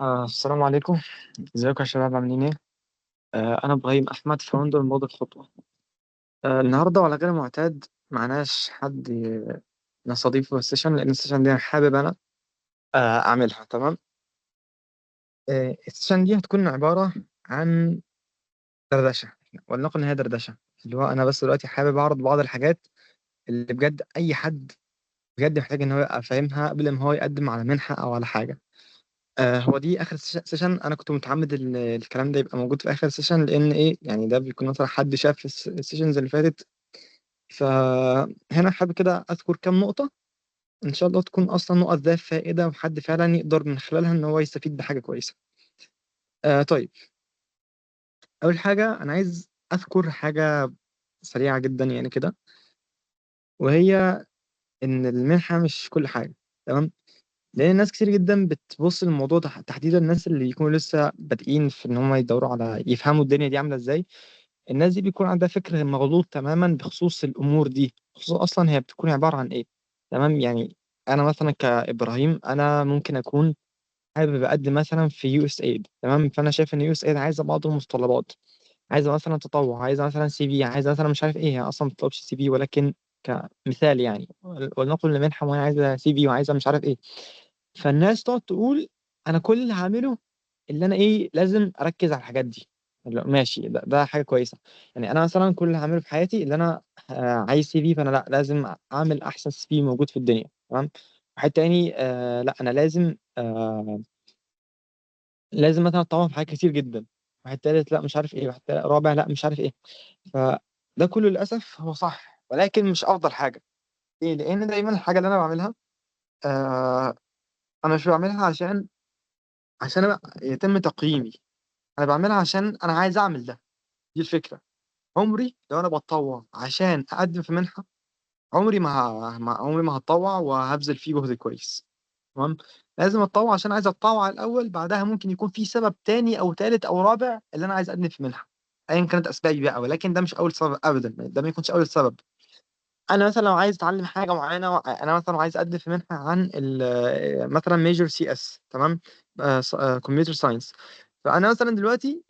السلام عليكم. ازيكم يا شباب عاملين ايه؟ انا ابراهيم احمد فاوندر مبادرة خطوة. النهارده وعلى غير المعتاد معناش حد نستضيفه في السيشن لان السيشن دي انا حابب انا اعملها. تمام. السيشن دي هتكون عبارة عن دردشة، ولنقل ان هي دردشة، اللي هو انا بس دلوقتي حابب اعرض بعض الحاجات اللي بجد اي حد بجد محتاج ان هو يبقى فاهمها قبل ما هو يقدم على منحة او على حاجة. هو دي اخر سيشن، انا كنت متعمد الكلام ده يبقى موجود في اخر سيشن، لان ايه يعني ده بيكون مثلا حد شاف السيشنز اللي فاتت. فهنا حابب كده اذكر كام نقطة ان شاء الله تكون اصلا نقط ذات فائدة وحد فعلا يقدر من خلالها ان هو يستفيد بحاجة كويسة. طيب، اول حاجة انا عايز اذكر حاجة سريعة جدا يعني كده، وهي ان المنحة مش كل حاجة. تمام. لان ناس كتير جدا بتبص للموضوع ده، تحديدا الناس اللي يكونوا لسه بادئين في ان هم يدوروا على يفهموا الدنيا دي عامله ازاي. الناس دي بيكون عندها فكر مغلوط تماما بخصوص الامور دي، خصوصا اصلا هي بتكون عباره عن ايه. تمام يعني انا مثلا كابراهيم انا ممكن اكون حابب اقدم مثلا في يو اس ايد. تمام، فانا شايف ان يو اس ايد عايزه بعض المتطلبات، عايزه مثلا تطوع، عايزه مثلا سي في، عايزه مثلا مش عارف ايه، هي اصلا ما بتطلبش سي في ولكن كمثال يعني، ولنقل لمنحه معينه عايزه سي في وعايزه مش عارف ايه. فالناس تقعد تقول انا كل اللي هعمله اللي انا ايه لازم اركز على الحاجات دي. لا، ماشي، ده حاجه كويسه. يعني انا مثلا كل اللي هعمله في حياتي اللي انا عايز سي في، فانا لا لازم اعمل احسن سي في موجود في الدنيا. تمام. واحد تاني لا انا لازم مثلا اتطور في حاجات كتير جدا. واحد تالت لا مش عارف ايه، واحد تالت رابع لا مش عارف ايه. فده كله للاسف هو صح ولكن مش افضل حاجه. ليه؟ لان دايما الحاجه اللي انا بعملها آه انا مش بعملها عشان أنا يتم تقييمي، انا بعملها عشان انا عايز اعمل ده. دي الفكره. عمري لو انا بتطوع عشان اقدم في منحه، عمري ما هتطوع وهبذل فيه جهد كويس. تمام. لازم اتطوع عشان عايز اتطوع الاول، بعدها ممكن يكون في سبب تاني او تالت او رابع اللي انا عايز اقدم في منحه، ايا كانت اسبابي بقى، ولكن ده مش اول سبب ابدا، ده ما يكونش اول سبب. انا مثلا لو عايز اتعلم حاجه معينه، انا مثلا عايز اقدم في منحه عن مثلا ميجر سي اس. تمام. كمبيوتر ساينس. فانا مثلا دلوقتي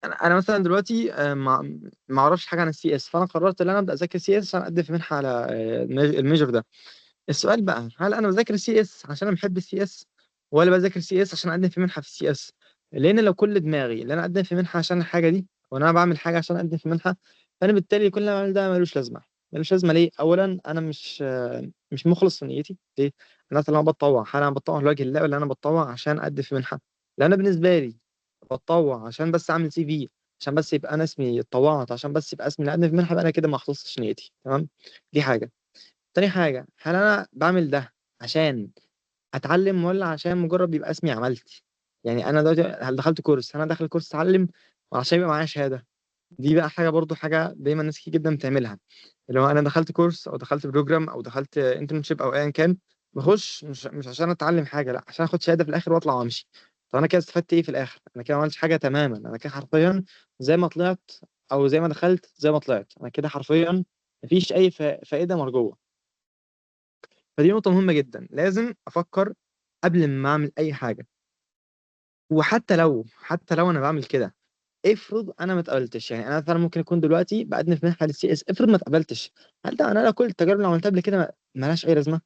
انا مثلا دلوقتي ما اعرفش حاجه عن السي اس، فانا قررت ان انا ابدا اذاكر سي اس عشان اقدم في منحه على الميجر ده. السؤال بقى، هل انا بذاكر السي اس عشان انا بحب السي اس، ولا بذاكر سي اس عشان اقدم في منحه في السي اس؟ لان لو كل دماغي ان انا اقدم في منحه عشان الحاجه دي، وانا بعمل حاجه عشان اقدم في منحه، فانا بالتالي كل اللي أنا بعمله ده ملوش لازمه. ملوش لازمه ليه؟ اولا انا مش مخلص في نيتي. ليه؟ انا مثلا لما بتطوع، هل انا بتطوع لوجه الله ولا انا بتطوع عشان اقدم في منحه؟ لان انا بالنسبه لي بتطوع عشان بس اعمل سي في، عشان بس يبقى انا اسمي اتطوعت، عشان بس يبقى اسمي نقدم في منحه، يبقى انا كده ما خلصتش نيتي. تمام. دي حاجه. تاني حاجة، هل أنا بعمل ده عشان أتعلم ولا عشان مجرد يبقى اسمي عملت؟ يعني أنا دلوقتي هل دخلت كورس، هل أنا داخل كورس أتعلم وعشان يبقى معايا شهادة؟ دي بقى حاجة برضو حاجة دايما ناس كتير جدا بتعملها، اللي هو أنا دخلت كورس أو دخلت بروجرام أو دخلت انترنشيب أو أيا كان، بخش مش عشان أتعلم حاجة، لا عشان آخد شهادة في الآخر وأطلع وأمشي. طب أنا كده استفدت إيه في الآخر؟ أنا كده ما عملتش حاجة تماما، أنا كده حرفيا زي ما طلعت، أو زي ما دخلت زي ما طلعت، أنا كده حرفيا مفيش أي فائدة مرجوة. فدي نقطة مهمة جدا، لازم أفكر قبل ما أعمل أي حاجة. وحتى لو أنا بعمل كده، افرض أنا ما اتقبلتش، يعني أنا مثلا ممكن أكون دلوقتي بقدم في منحة للسي إس، افرض ما اتقبلتش، هل ده أنا كل التجارب اللي عملتها قبل كده مالهاش أي لازمة؟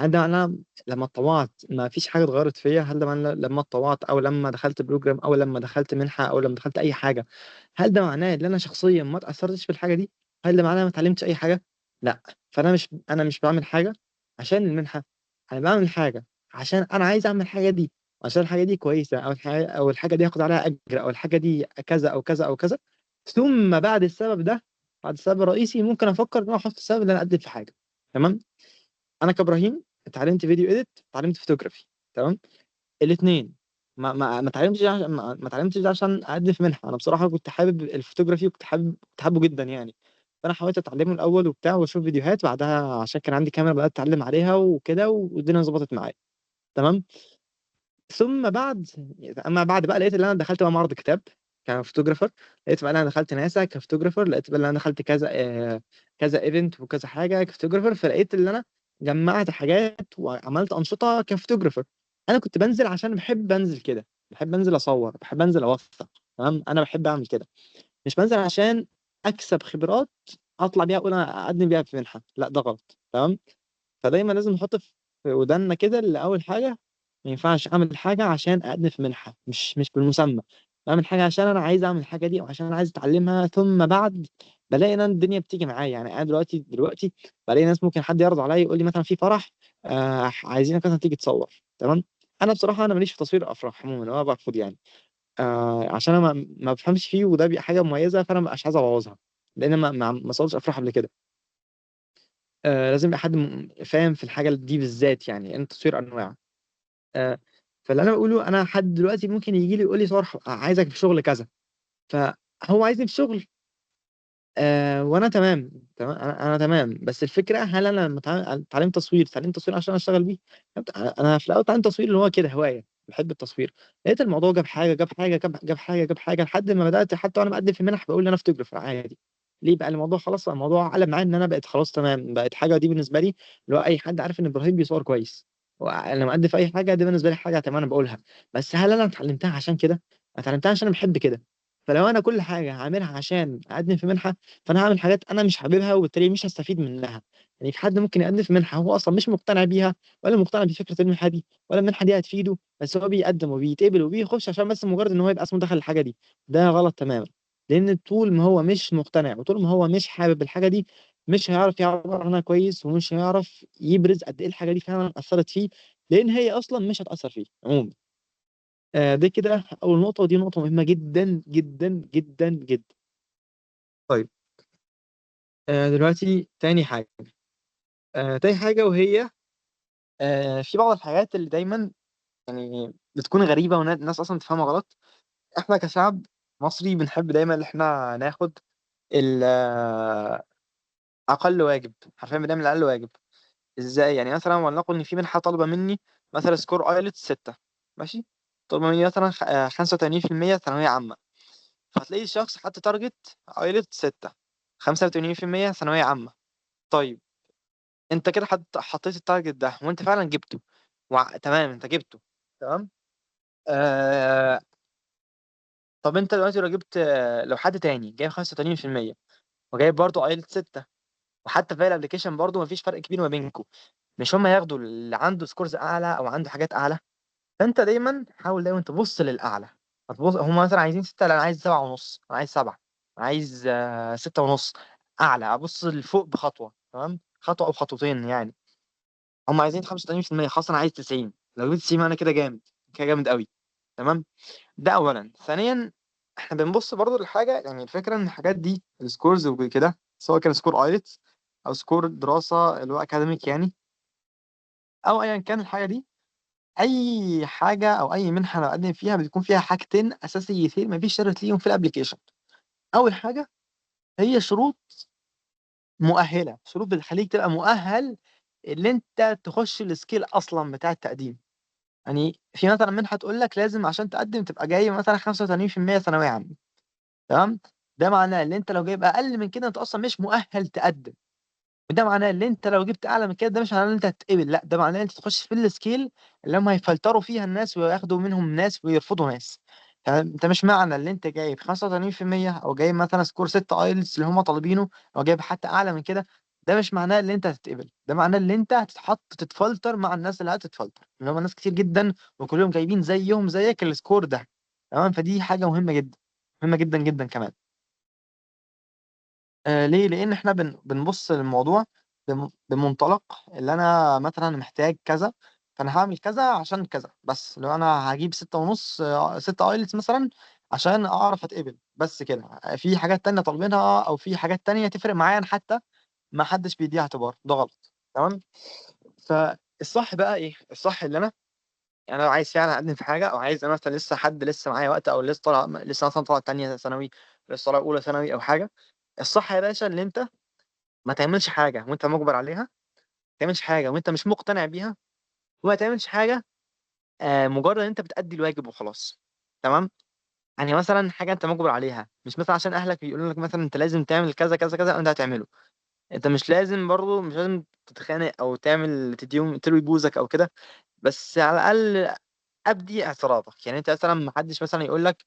هل ده أنا لما اتطوعت ما فيش حاجة اتغيرت فيا؟ هل ده معناه لما اتطوعت أو لما دخلت بروجرام أو لما دخلت منحة أو لما دخلت أي حاجة، هل ده معناه إن أنا شخصيا ما اتأثرتش بالحاجة دي؟ هل ده معناه ما اتعلمتش أي حاجة؟ لا. فأنا مش بعمل حاجة عشان المنحة، انا بعمل حاجه عشان انا عايز اعمل الحاجه دي، عشان الحاجه دي كويسه، او الحاجه دي هاخد عليها اجر، او الحاجه دي كذا او كذا او كذا. ثم بعد السبب ده، بعد السبب الرئيسي، ممكن افكر ان انا احط السبب اللي انا اقدم في حاجه. تمام. انا كابراهيم اتعلمت فيديو اديت، اتعلمت فوتوغرافي. تمام. الاثنين ما اتعلمتش ما اتعلمتش ده عشان اقدم في منحه. انا بصراحه كنت حابب الفوتوغرافي، وكنت حابه جدا يعني. فانا حاولت اتعلمه الاول وبتاع واشوف فيديوهات، بعدها عشان كان عندي كاميرا بدات اتعلم عليها وكده والدنيا ظبطت معايا. تمام. ثم بعد اما بعد بقى لقيت ان انا دخلت بقى معرض كتاب كفوتوجرافر، لقيت بقى ان انا دخلت ناسا كفوتوجرافر، لقيت بقى ان انا دخلت كذا كذا ايفنت وكذا حاجه كفوتوجرافر، فلقيت ان انا جمعت حاجات وعملت انشطه كفوتوجرافر. انا كنت بنزل عشان بحب انزل كده، بحب انزل اصور، بحب انزل اوثق. تمام، انا بحب اعمل كده. مش بنزل عشان اكسب خبرات اطلع بيها اقول انا اقدم بيها في منحه، لا ده غلط. تمام. فدايما لازم نحط في ودانا كده اللي اول حاجه، ما ينفعش اعمل حاجه عشان اقدم في منحه، مش بالمسمى. بعمل حاجه عشان انا عايز اعمل الحاجه دي، او عشان انا عايز اتعلمها، ثم بعد بلاقي ان الدنيا بتيجي معايا. يعني انا دلوقتي بلاقي ناس، ممكن حد يعرض عليا يقول لي مثلا في فرح، عايزينك مثلا تيجي تصور. تمام. انا بصراحه انا ماليش في تصوير الافراح عموما، انا برفض يعني. عشان انا ما بفهمش فيه، وده بيبقى حاجه مميزه، فانا ما ببقاش عايز ابوظها، لان ما صورتش افراح قبل كده. لازم يبقى حد فاهم في الحاجه دي بالذات، يعني انت تصوير انواع. آه فاللي انا بقوله، انا حد دلوقتي ممكن يجي لي يقول لي صور، عايزك في شغل كذا. فهو عايزني في شغل، وانا تمام تمام، انا تمام. بس الفكره، هل انا لما اتعلمت تصوير عشان اشتغل بيه؟ انا في الاول اتعلمت تصوير اللي هو كده هوايه، بحب التصوير. لقيت الموضوع جاب حاجه لحد ما بدات، حتى وانا بقدم في منح بقول ان انا فوتوجرافر عادي. ليه بقى الموضوع؟ خلاص بقى الموضوع قلب معايا ان انا بقيت خلاص تمام، بقت حاجه دي بالنسبه لي اللي هو اي حد عارف ان ابراهيم بيصور كويس، لما اقدم في اي حاجه دي بالنسبه لي حاجه تمام انا بقولها. بس هل انا اتعلمتها عشان كده؟ اتعلمتها عشان انا بحب كده. فلو انا كل حاجه هعملها عشان اقدم في منحه، فانا هعمل حاجات انا مش حاببها، وبالتالي مش هستفيد منها. يعني في حد ممكن يقدم في منحه هو اصلا مش مقتنع بيها، ولا مقتنع بفكره المنحه دي، ولا المنحه دي هتفيده، بس هو بيقدم وبيتقبل وبيخش عشان بس مجرد ان هو يبقى اسمه دخل الحاجه دي. ده غلط تماما. لان طول ما هو مش مقتنع، وطول ما هو مش حابب الحاجه دي، مش هيعرف يعبر عنها كويس، ومش هيعرف يبرز قد ايه الحاجه دي فعلا اثرت فيه، لان هي اصلا مش هتاثر فيه عموما. دي كده اول نقطه، ودي نقطه مهمه جدا جدا جدا جدا. طيب. دلوقتي تاني حاجة وهي، في بعض الحاجات اللي دايما يعني بتكون غريبة والناس أصلا تفهمها غلط. إحنا كشعب مصري بنحب دايما إن إحنا ناخد أقل واجب، حرفيا بنعمل أقل واجب. إزاي؟ يعني مثلا ولنقل إن في منحة طالبة مني مثلا سكور أيلتس 6، ماشي؟ طالبة مني مثلا 85% ثانوية عامة. فهتلاقي الشخص حط تارجت أيلتس 6، 85% ثانوية عامة. طيب، انت كده حطيت التارجت ده وانت فعلا جبته، تمام انت جبته. تمام. آه... طب انت دلوقتي لو جبت، لو حد تاني جايب 85% وجايب برضه ايلتس 6، وحتى في الابلكيشن برضه مفيش فرق كبير ما بينكم، مش هم ياخدوا اللي عنده سكورز اعلى او عنده حاجات اعلى؟ فانت دايما حاول دايما تبص للاعلى. هتبص هم مثلا عايزين 6، لا انا عايز 7 ونص، انا عايز 7، انا عايز 6 ونص. اعلى ابص لفوق بخطوه، تمام، خطوه او خطوتين يعني. هم عايزين 85%، خلاص انا عايز 90. لو جبت 90 انا كده جامد، كده جامد قوي. تمام. ده اولا. ثانيا، احنا بنبص برضو للحاجه، يعني الفكره ان الحاجات دي السكورز وكده، سواء كان سكور ايلتس او سكور دراسه اللي هو اكاديميك يعني، او ايا كان الحاجه دي، اي حاجه او اي منحه انا بقدم فيها بتكون فيها حاجتين اساسيتين مفيش شرط ليهم في الابليكيشن. اول حاجه هي شروط مؤهله، شروط بتخليك تبقى مؤهل اللي انت تخش السكيل اصلا بتاع التقديم. يعني في مثلا منحة تقول لك لازم عشان تقدم تبقى جايب مثلا 85% ثانوية عامة. تمام. ده معناه ان انت لو جايب اقل من كده انت اصلا مش مؤهل تقدم. وده معناه ان انت لو جبت اعلى من كده، ده مش معناه ان انت هتتقبل، لا ده معناه ان انت تخش في السكيل اللي هم هيفلتروا فيها الناس وياخدوا منهم ناس ويرفضوا ناس. انت مش معنى ان انت جايب 85% او جايب مثلا سكور 6 ايلتس اللي هم طالبينه، او جايب حتى اعلى من كده، ده مش معناه ان انت هتتقبل. ده معناه ان انت هتتحط تتفلتر مع الناس اللي هتتفلتر، اللي هم ناس كتير جدا وكلهم جايبين زيهم زيك السكور ده. تمام. فدي حاجة مهمة جدا، مهمة جدا جدا كمان. ليه؟ لأن إحنا بنبص للموضوع بمنطلق اللي أنا مثلا محتاج كذا، فأنا هعمل كذا عشان كذا. بس لو أنا هجيب 6 ونص، 6 أيلتس مثلا عشان أعرف أتقبل، بس كده. في حاجات تانية طالبينها أو في حاجات تانية تفرق معايا أنا حتى ما حدش بيديها اعتبار، ده غلط. تمام. فالصح بقى إيه؟ الصح اللي أنا يعني لو عايز فعلا اقدم في حاجه، او عايز انا مثلا لسه معايا وقت، او لسه مثلا طالع تانية ثانوي، لسه طالع اولى ثانوي او حاجه. الصح يا باشا ان انت ما تعملش حاجة وانت مجبر عليها، ما تعملش حاجة وانت مش مقتنع بيها، وما تعملش حاجة مجرد ان انت بتأدي الواجب وخلاص. تمام. يعني مثلا حاجة انت مجبر عليها، مش مثلا عشان اهلك بيقولوا لك مثلا انت لازم تعمل كذا كذا كذا وانت هتعمله. انت مش لازم برضه، مش لازم تتخانق او تديهم تلوي بوزك او كده بس على الاقل ابدي اعتراضك. يعني انت مثلا ما حدش مثلا يقول لك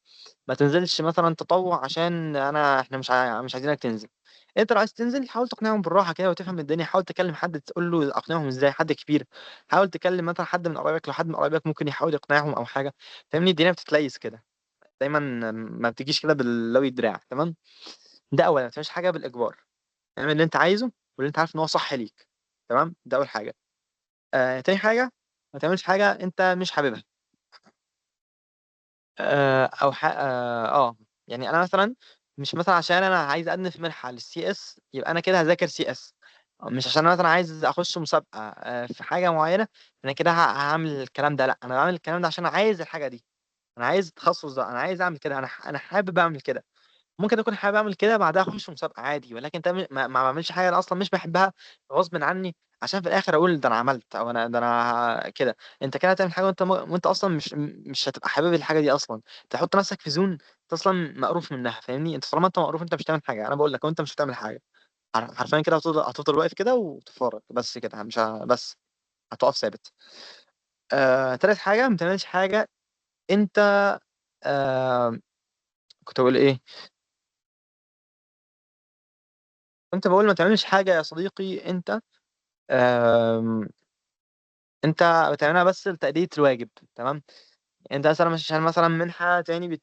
ما تنزلش مثلا تطوع عشان احنا مش عايزينك تنزل. انت لو عايز تنزل حاول تقنعهم بالراحه كده وتفهم الدنيا. حاول تكلم حد تقول له اقنعهم ازاي، حد كبير. حاول تكلم مثلا حد من قرايبك، لو حد من قرايبك ممكن يحاول يقنعهم او حاجه. فاهمني؟ الدنيا بتتليس كده دايما، ما بتجيش كده باللوي دراع. تمام؟ ده اولا. ما تعملش حاجه بالاجبار. اعمل اللي انت عايزه واللي انت عارف ان هو صح ليك. تمام؟ ده اول حاجه. تاني حاجه، ما تعملش حاجه انت مش حاببها. او يعني انا مثلا مش مثلا عشان انا عايز اقدم في منحه للسي اس يبقى انا كده هذاكر سي اس. مش عشان انا مثلا عايز اخش مسابقه في حاجه معينه انا كده هعمل الكلام ده. لا، انا بعمل الكلام ده عشان انا عايز الحاجه دي. انا عايز التخصص ده، انا عايز اعمل كده، انا حابب اعمل كده. ممكن اكون حابب اعمل كده بعدها اخش مسابقه عادي، ولكن ده ما بعملش حاجه انا اصلا مش بحبها غصب عني عشان في الاخر اقول ده انا عملت، او انا ده انا كده. انت كده هتعمل حاجه وانت اصلا مش هتبقى حابب الحاجه دي اصلا. تحط نفسك في زون انت اصلا مقروف منها. فاهمني؟ انت طالما انت مقروف انت مش هتعمل حاجه. انا بقول لك وانت مش هتعمل حاجه. حرفيا كده هتفضل واقف كده وتتفرج بس كده، مش بس هتقف ثابت. تالت حاجه، ما تعملش حاجه انت آه كنت بقول ايه؟ كنت بقول ما تعملش حاجه يا صديقي آم، انت بتعملها بس لتأدية الواجب. تمام؟ انت مثلا مش عشان مثلا منحة تاني بت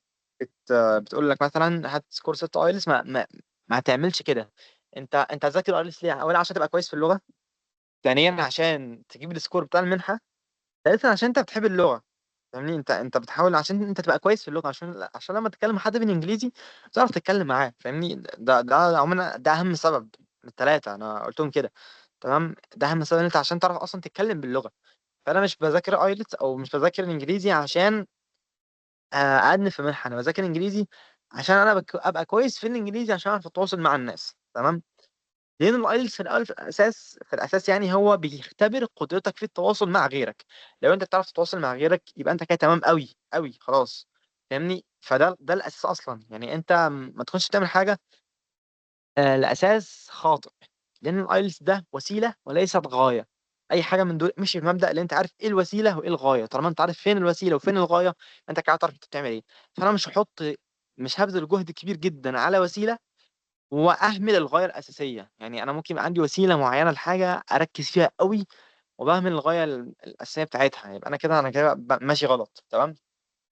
بتقول لك مثلا هات سكور 6 ايلتس، ما تعملش كده. انت هتذاكر ايلتس ليه؟ اولا عشان تبقى كويس في اللغة، ثانيا عشان تجيب السكور بتاع المنحة، ثالثا عشان انت بتحب اللغة. فاهمني؟ انت بتحاول عشان انت تبقى كويس في اللغة، عشان لما تتكلم مع حد بالانجليزي تعرف تتكلم معاه. فاهمني؟ ده عموما ده اهم سبب من الثلاثة انا قلتهم كده. تمام؟ ده اهم سبب ان انت عشان تعرف اصلا تتكلم باللغة. فانا مش بذاكر ايلتس او مش بذاكر الانجليزي عشان اقدم في منحه. انا بذاكر انجليزي عشان انا ابقى كويس في الانجليزي عشان اعرف اتواصل مع الناس. تمام؟ لان الايلتس في الاول في الاساس يعني هو بيختبر قدرتك في التواصل مع غيرك. لو انت بتعرف تتواصل مع غيرك يبقى انت كده تمام قوي قوي خلاص. فاهمني؟ فده الاساس اصلا. يعني انت ما تكونش تعمل حاجه الاساس خاطئ. لان الايلتس ده وسيله وليست غايه. اي حاجه من دول مش المبدا اللي انت عارف ايه الوسيله وايه الغايه. طالما انت عارف فين الوسيله وفين الغايه انت كده تعرف انت بتعمل ايه. فانا مش هبذل جهد كبير جدا على وسيله واهمل الغايه الاساسيه. يعني انا ممكن يبقى عندي وسيله معينه لحاجه اركز فيها قوي وبهمل الغايه الاساسيه بتاعتها، يبقى انا كده ماشي غلط. تمام؟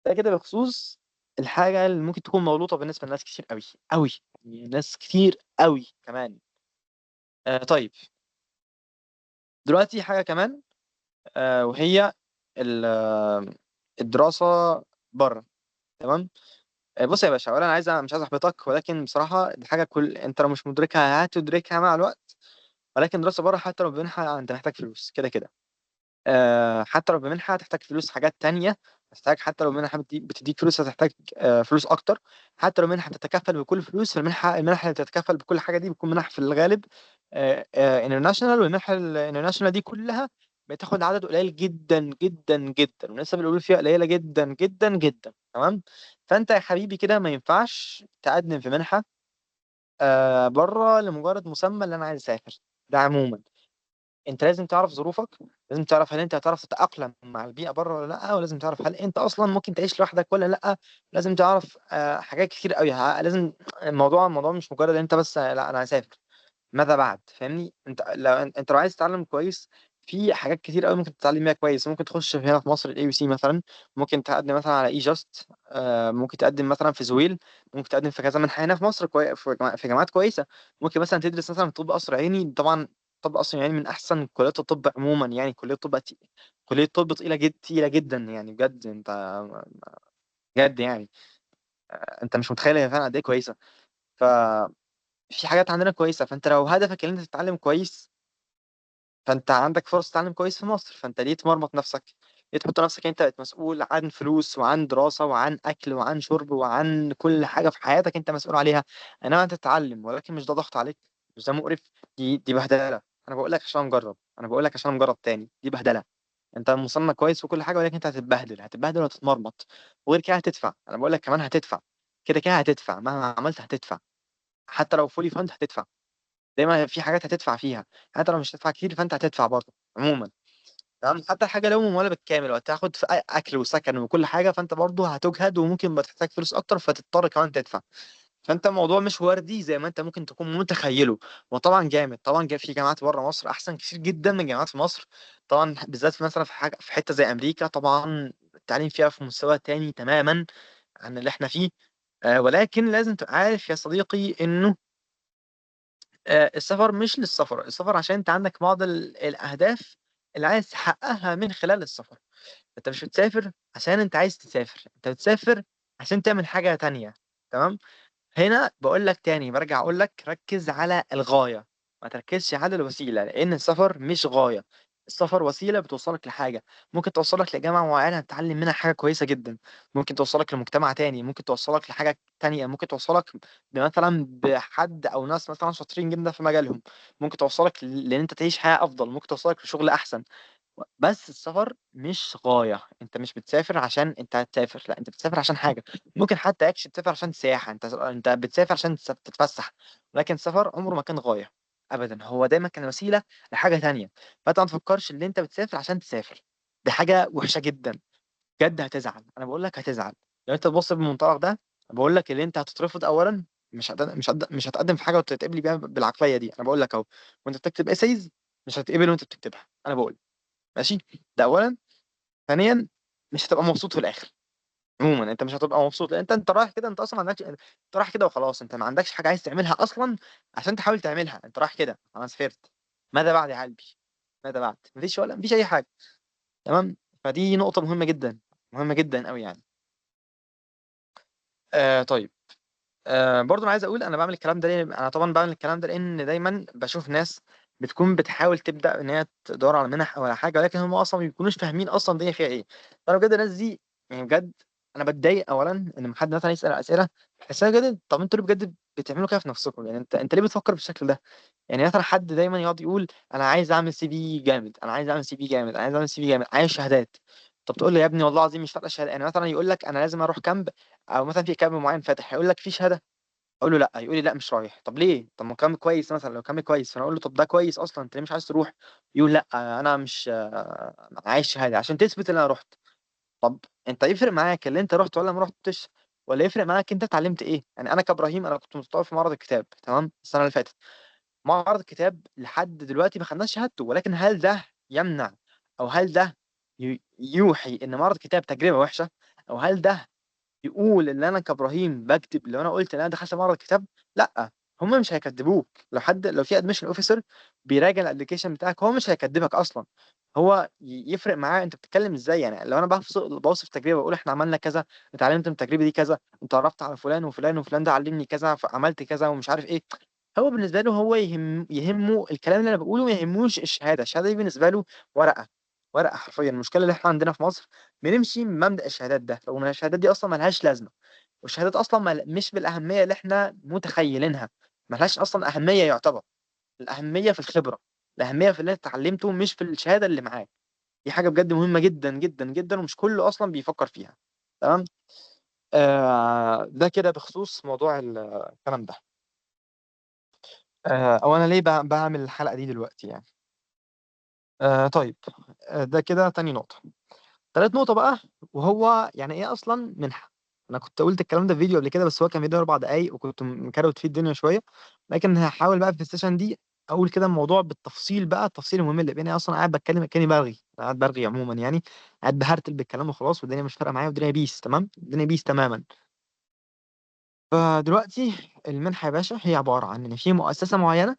ده كده بخصوص الحاجه اللي ممكن تكون مغلوطه بالنسبه لناس كتير قوي قوي. يعني ناس كتير قوي كمان. طيب، دلوقتي حاجة كمان وهي الدراسة بره. تمام؟ بص يا باشا، اولا مش عايز احبطك، ولكن بصراحة دي حاجة كل انت لو مش مدركها هتدركها مع الوقت. ولكن دراسة بره حتى لو بمنحة انت محتاج فلوس كده كده. حتى لو بمنحة هتحتاج فلوس حاجات تانية. هتحتاج حتى لو منحة بتديك فلوس هتحتاج فلوس أكتر. حتى لو منحة تتكفل بكل فلوس، المنحة اللي بتتكفل بكل حاجة دي بتكون منح في الغالب انترناشونال. والمنحة الانترناشونال دي كلها بتاخد عدد قليل جدا جدا جدا، والنسب اللي بيقولوا فيها قليلة جدا جدا جدا. تمام؟ فأنت يا حبيبي كده ما ينفعش تقدم في منحة بره لمجرد مسمى اللي أنا عايز أسافر. ده عموما انت لازم تعرف ظروفك. لازم تعرف هل انت هتعرف تتأقلم مع البيئة بره ولا لا، ولازم تعرف هل انت اصلا ممكن تعيش لوحدك ولا لا. لازم تعرف حاجات كتير قوي. لازم الموضوع مش مجرد انت بس لا انا هسافر. ماذا بعد؟ فاهمني؟ انت لو عايز تتعلم كويس في حاجات كتير قوي ممكن تتعلم بيها كويس. ممكن تخش هنا في مصر الاي بي سي مثلا. ممكن تقدم مثلا على اي جاست. ممكن تقدم مثلا في زويل. ممكن تقدم في كذا منحه هنا في مصر في جامعات كويسه. ممكن مثلا تدرس مثلا طب قصر عيني. طبعا طب قصر عيني من احسن كليات الطب عموما. يعني كليه طب تقيله تقيله جدا يعني بجد. انت بجد يعني انت مش متخيل هي فعلا قد ايه كويسه. ففي حاجات عندنا كويسه. فانت لو هدفك ان انت تتعلم كويس فانت عندك فرص تتعلم كويس في مصر. فانت ليه تمرمط نفسك؟ ليه تحط نفسك انت بقيت مسؤول عن فلوس وعن دراسة وعن اكل وعن شرب وعن كل حاجة في حياتك انت مسؤول عليها؟ انما انت تتعلم ولكن مش ده ضغط عليك؟ مش ده مقرف؟ دي بهدلة. انا بقول لك عشان مجرب. انا بقول لك عشان مجرب تاني. دي بهدلة. انت مصنع كويس وكل حاجة ولكن انت هتتبهدل وهتتمرمط. وغير كده هتدفع. انا بقول لك كمان هتدفع. كده كده هتدفع مهما عملت هتدفع. حتى لو فولي فند هتدفع. دايما في حاجات هتدفع فيها. حتى لو مش هتدفع كتير فانت هتدفع برضه عموما. تمام. حتى الحاجه لو مموله بالكامل وهتاخد في اكل وسكن وكل حاجه، فانت برضه هتجهد وممكن ما تحتاج فلوس اكتر فتضطر كمان تدفع. فانت الموضوع مش وردي زي ما انت ممكن تكون متخيله. وطبعا جامد، طبعا في جامعات بره مصر احسن كتير جدا من جامعات في مصر. طبعا بالذات في مثلا في حاجه في حته زي امريكا، طبعا التعليم فيها في مستوى تاني تماما عن اللي احنا فيه. ولكن لازم تبقى عارف يا صديقي انه السفر مش للسفر، السفر عشان انت عندك بعض الاهداف اللي عايز تحققها من خلال السفر. انت مش بتسافر عشان انت عايز تسافر، انت بتسافر عشان تعمل حاجة تانية. تمام. هنا بقول لك تاني، برجع اقول لك ركز على الغاية، ما تركزش على الوسيلة، لان السفر مش غاية. السفر وسيلة بتوصلك لحاجة. ممكن توصلك لجامعة معينة تتعلم منها حاجة كويسة جدا، ممكن توصلك لمجتمع تاني، ممكن توصلك لحاجة تانية، ممكن توصلك مثلا بحد أو ناس مثلا شاطرين جدا في مجالهم، ممكن توصلك لأن أنت تعيش حياة أفضل، ممكن توصلك لشغل أحسن. بس السفر مش غاية، انت مش بتسافر عشان انت هتسافر، لا انت بتسافر عشان حاجة. ممكن حتى اكشن تسافر عشان سياحة، انت بتسافر عشان تتفسح. ولكن السفر عمره ما كان غاية ابدا، هو دايما كان وسيلة لحاجة تانية. فانت ما تفكرش ان انت بتسافر عشان تسافر، دي حاجة وحشة جدا. بجد هتزعل، انا بقول لك هتزعل لو انت تبص بالمنطلق ده. بقول لك ان انت هتترفض اولا، مش هتقدم في حاجة وتتقبلي بيها بالعقلية دي، انا بقول لك اهو. وانت بتكتب اسايز مش هتقبل وانت بتكتبها، انا بقول ماشي. ده اولا. ثانيا، مش هتبقى مبسوط في الاخر. عموما انت مش هتبقى مبسوط، لان انت رايح كده، انت اصلا ما عندكش، انت رايح كده وخلاص، انت ما عندكش حاجه عايز تعملها اصلا عشان تحاول تعملها. انت رايح كده، انا سافرت، ماذا بعد يا قلبي؟ ماذا بعد؟ مفيش اي حاجه. تمام. فدي نقطه مهمه جدا، مهمه جدا قوي يعني. طيب. برضه انا عايز اقول انا بعمل الكلام ده ليه. انا طبعا بعمل الكلام ده لان دايما بشوف ناس بتكون بتحاول تبدا ان هي تدور على منح او على حاجه، ولكن هم اصلا ما بيكونوش فاهمين اصلا الدنيا فيها ايه. فانا بجد الناس دي، يعني بجد انا بتضايق اولا ان لما حد مثلا يسال اسئله، بحس انا بجد، طب انتوا ليه بجد بتعملوا كده في نفسكم؟ يعني انت ليه بتفكر بالشكل ده؟ يعني مثلا حد دايما يقعد يقول انا عايز اعمل سي في جامد، انا عايز اعمل سي في جامد، انا عايز اعمل سي في جامد، عايز شهادات. طب تقول له يا ابني والله العظيم مش فارقه الشهاده. يعني مثلا يقول لك انا لازم اروح كامب، او مثلا في كامب معين فاتح، هيقول لك في شهاده. اقول له لا، يقول لي لا مش رايح. طب ليه؟ طب ما كان كويس مثلا، لو كان كويس، فانا اقول له طب ده كويس اصلا، انت ليه مش عايز تروح؟ يقول لا انا مش عايز شهاده عشان تثبت ان انا رحت. طب انت يفرق معاك اللي انت رحت ولا ما رحتش؟ ولا يفرق معاك انت اتعلمت ايه؟ يعني انا كابراهيم، انا كنت متطوع في معرض الكتاب تمام السنه اللي فاتت. معرض الكتاب لحد دلوقتي ما خدناش شهادته، ولكن هل ده يمنع، او هل ده يوحي ان معرض الكتاب تجربه وحشه؟ او هل ده يقول ان انا كابراهيم بكتب لو انا قلت ان انا دخلت معرض كتاب؟ لا. هم مش هيكذبوك. لو في ادميشن اوفيسر بيراجع الابلكيشن بتاعك، هو مش هيكذبك اصلا. هو يفرق معاه انت بتتكلم ازاي. يعني لو انا بوصف تجربه، بقول احنا عملنا كذا، اتعلمت من التجربه دي كذا، اتعرفت على فلان وفلان وفلان، ده علمني كذا، عملت كذا ومش عارف ايه. هو بالنسبه له، هو يهمه الكلام اللي انا بقوله، ما يهموش الشهاده. الشهاده دي بالنسبه له ورقه، ورقه حرفيا. المشكله اللي احنا عندنا في مصر بنمشي من مبدأ الشهادات ده، رغم ان الشهادات دي اصلا ملهاش لازمه. والشهادات اصلا مش بالاهميه اللي احنا متخيلينها، ملهاش اصلا اهميه يعتبر. الاهميه في الخبره، الاهميه في اللي انت اتعلمته، مش في الشهاده اللي معاك. دي حاجه بجد مهمه جدا جدا جدا، ومش كله اصلا بيفكر فيها. تمام. ده كده بخصوص موضوع الكلام ده. او انا ليه بعمل الحلقه دي دلوقتي يعني. طيب. ده كده تاني نقطه. تالت نقطة بقى، وهو يعني ايه اصلا منحة. انا كنت قلت الكلام ده في فيديو قبل كده، بس هو كان فيديو 4 دقايق وكنت مكروت فيه الدنيا شوية. لكن هحاول بقى في السيشن دي اقول كده الموضوع بالتفصيل بقى، التفصيل الممل، لان انا اصلا قاعد بتكلم كاني برغي، أنا قاعد برغي عموما يعني. قاعد بهرتل بالكلام وخلاص، والدنيا مش فارقة معايا، والدنيا بيس تمام، الدنيا بيس تماما. فدلوقتي المنحة يا باشا هي عبارة عن ان في مؤسسة معينة،